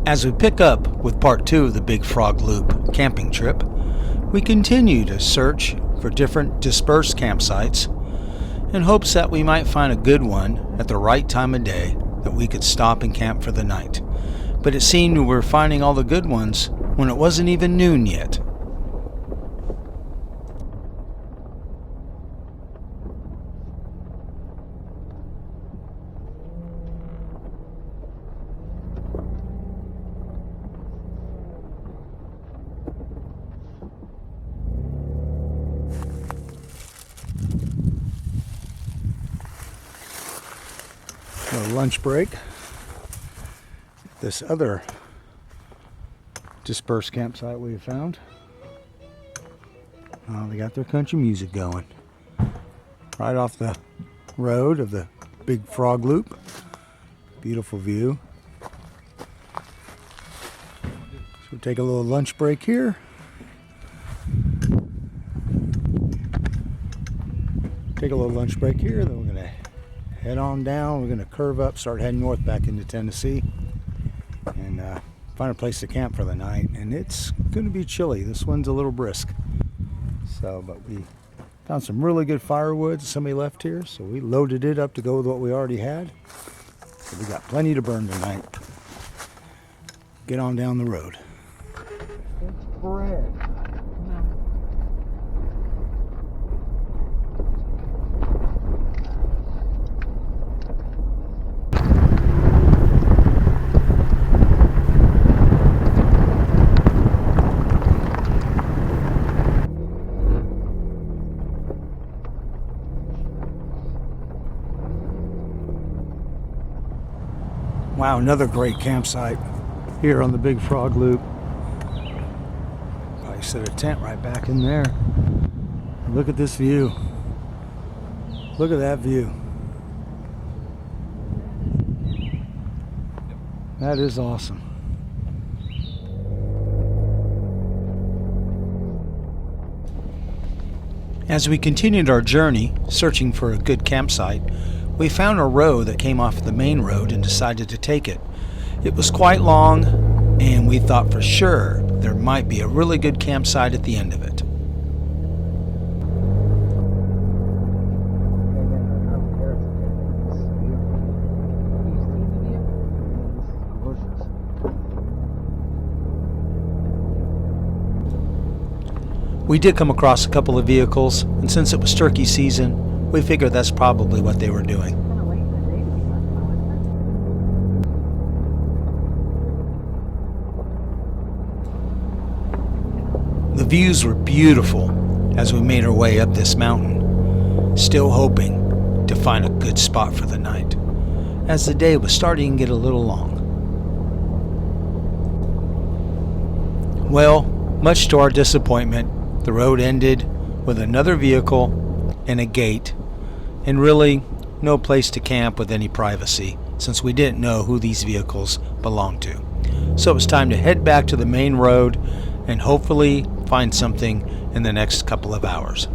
As we pick up with part 2 of the Big Frog Loop camping trip, we continue to search for different dispersed campsites in hopes that we might find a good one at the right time of day that we could stop and camp for the night. But it seemed we were finding all the good ones when it wasn't even noon yet. A lunch break. This other dispersed campsite we found. They got their country music going right off the road of the Big Frog Loop. Beautiful view. So we'll take a little lunch break here. Then we're gonna head on down. We're going to curve up, start heading north back into Tennessee, and find a place to camp for the night. And it's going to be chilly. This one's a little brisk. But we found some really good firewood somebody left here, so we loaded it up to go with what we already had. So we got plenty to burn tonight. Get on down the road. It's bread. Wow, another great campsite here on the Big Frog Loop. Probably set a tent right back in there. Look at this view. Look at that view. That is awesome. As we continued our journey, searching for a good campsite, we found a road that came off the main road and decided to take it. It was quite long, and we thought for sure there might be a really good campsite at the end of it. We did come across a couple of vehicles, and since it was turkey season, we figured that's probably what they were doing. The views were beautiful as we made our way up this mountain, still hoping to find a good spot for the night, as the day was starting to get a little long. Well, much to our disappointment, the road ended with another vehicle and a gate, and really no place to camp with any privacy, since we didn't know who these vehicles belonged to. So it was time to head back to the main road and hopefully find something in the next couple of hours.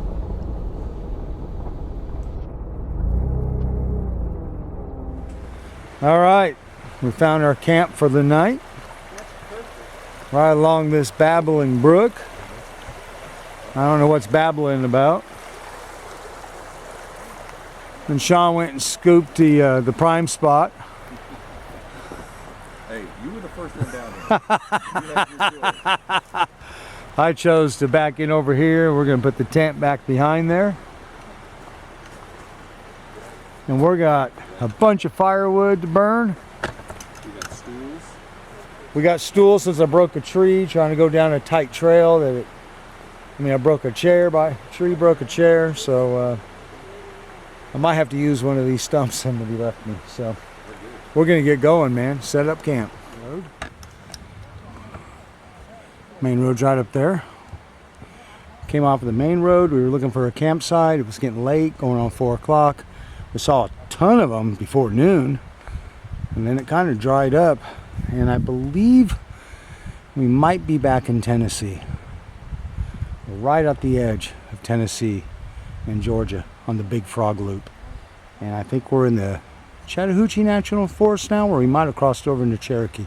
All right, we found our camp for the night right along this babbling brook. I don't know what's babbling about. And Sean went and scooped the prime spot. Hey, you were the first one down there. I chose to back in over here. We're going to put the tent back behind there. And we got a bunch of firewood to burn. We got stools. We got stools since I broke a tree trying to go down a tight trail. I broke a chair broke a chair, so I might have to use one of these stumps somebody left me. So we're going to get going, man. Set up camp. Main road's right up there. Came off of the main road. We were looking for a campsite. It was getting late, going on 4 o'clock. We saw a ton of them before noon, and then it kind of dried up, and I believe we might be back in Tennessee. We're right at the edge of Tennessee and Georgia on the Big Frog Loop. And I think we're in the Chattahoochee National Forest now, or we might have crossed over into Cherokee.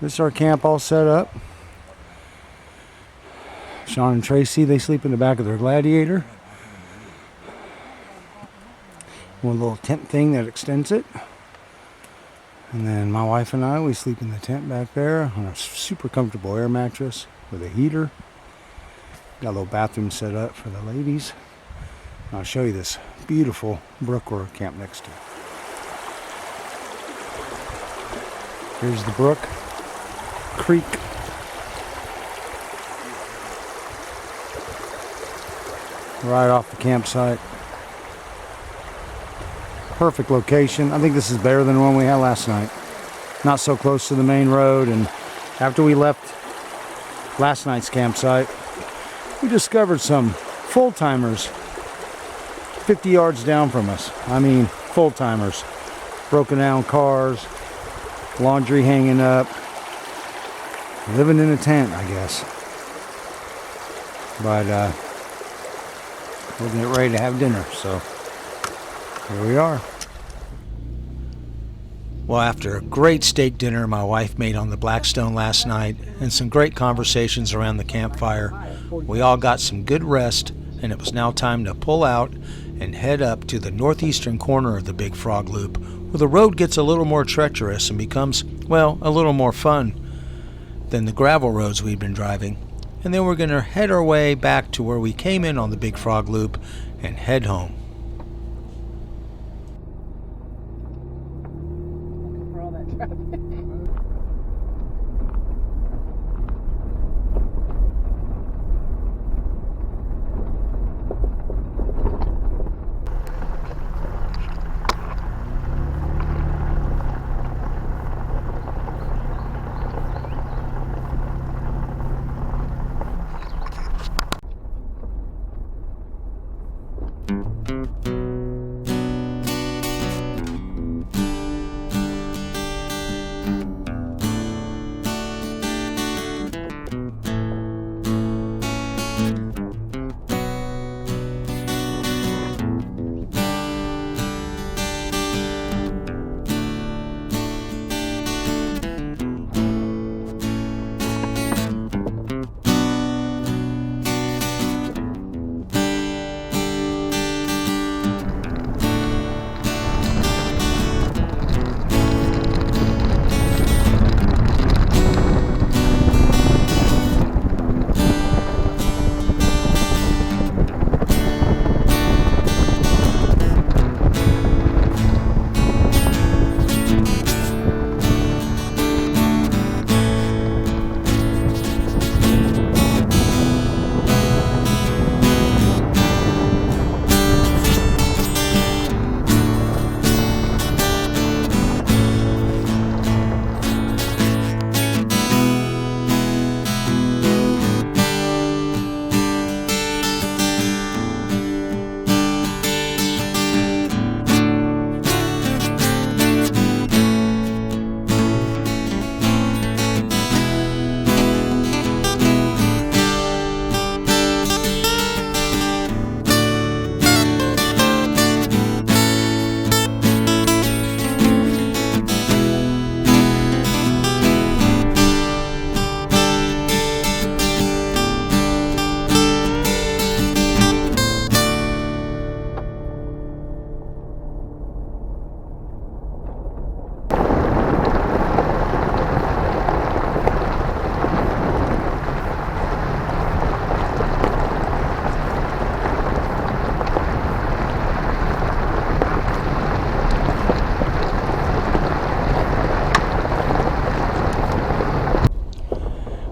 This is our camp all set up. Sean and Tracy, they sleep in the back of their Gladiator. One little tent thing that extends it. And then my wife and I, we sleep in the tent back there on a super comfortable air mattress with a heater. Got a little bathroom set up for the ladies. And I'll show you this beautiful brook we're camped next to. Here's the brook, creek. Right off the campsite. Perfect location. I think this is better than the one we had last night. Not so close to the main road, and after we left last night's campsite, we discovered some full-timers 50 yards down from us. I mean, full-timers. Broken down cars, laundry hanging up, living in a tent, I guess. But we're getting ready to have dinner, so here we are. Well, after a great steak dinner my wife made on the Blackstone last night and some great conversations around the campfire, we all got some good rest, and it was now time to pull out and head up to the northeastern corner of the Big Frog Loop, where the road gets a little more treacherous and becomes, well, a little more fun than the gravel roads we've been driving. And then we're going to head our way back to where we came in on the Big Frog Loop and head home. For all that traffic.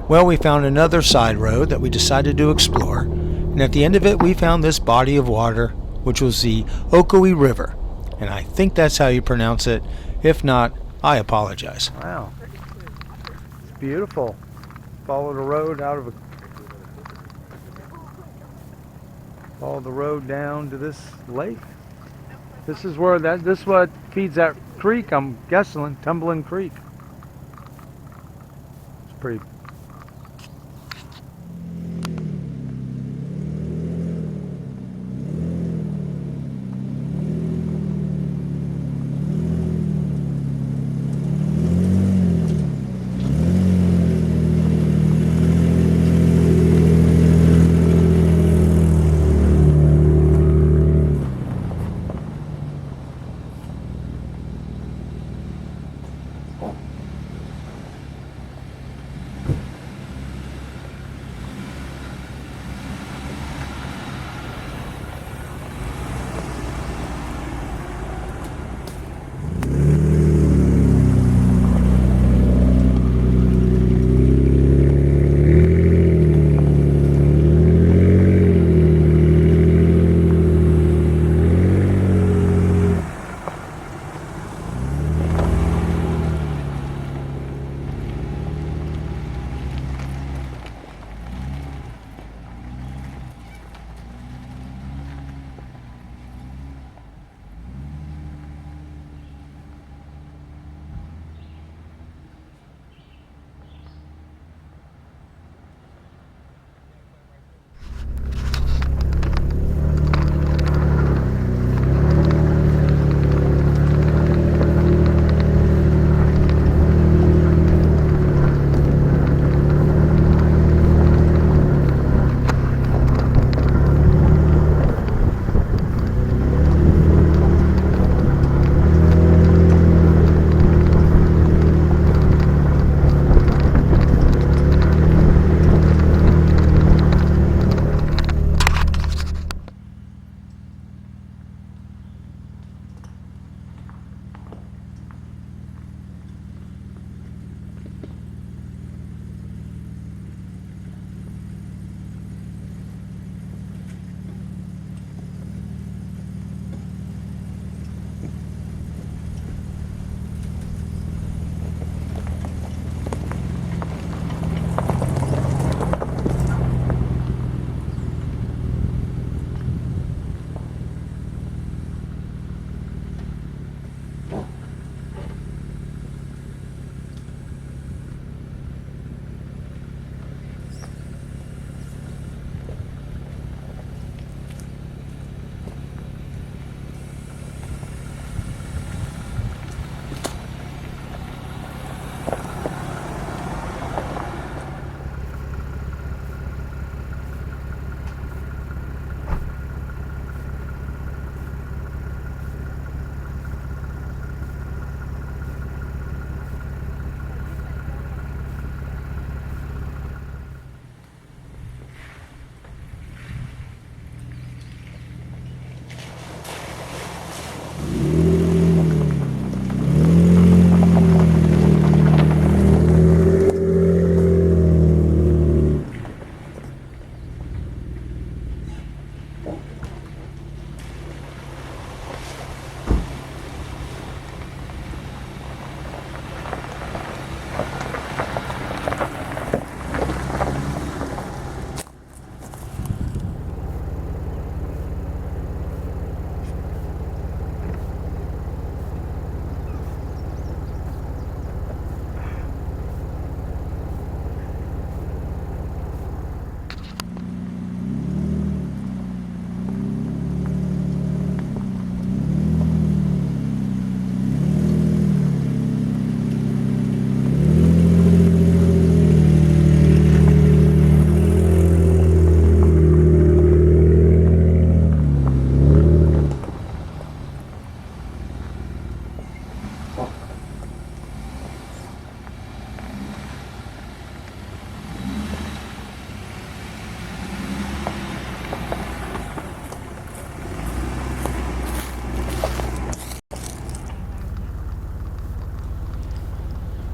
Well, we found another side road that we decided to explore, and at the end of it we found this body of water, which was the Ocoee River, and I think that's how you pronounce it. If not, I apologize. Wow, it's beautiful. Follow the road follow the road down to this lake. This is where this is what feeds that creek, I'm guessing, Tumbling Creek. It's pretty.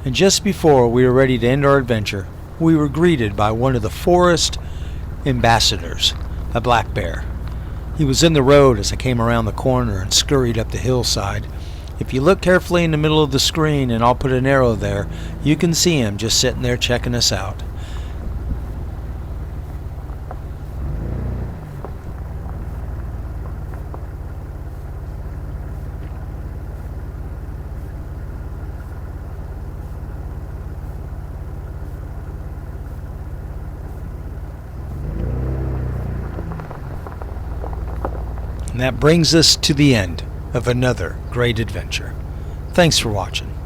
And just before we were ready to end our adventure, we were greeted by one of the forest ambassadors, a black bear. He was in the road as I came around the corner and scurried up the hillside. If you look carefully in the middle of the screen, and I'll put an arrow there, you can see him just sitting there checking us out. And that brings us to the end of another great adventure. Thanks for watching.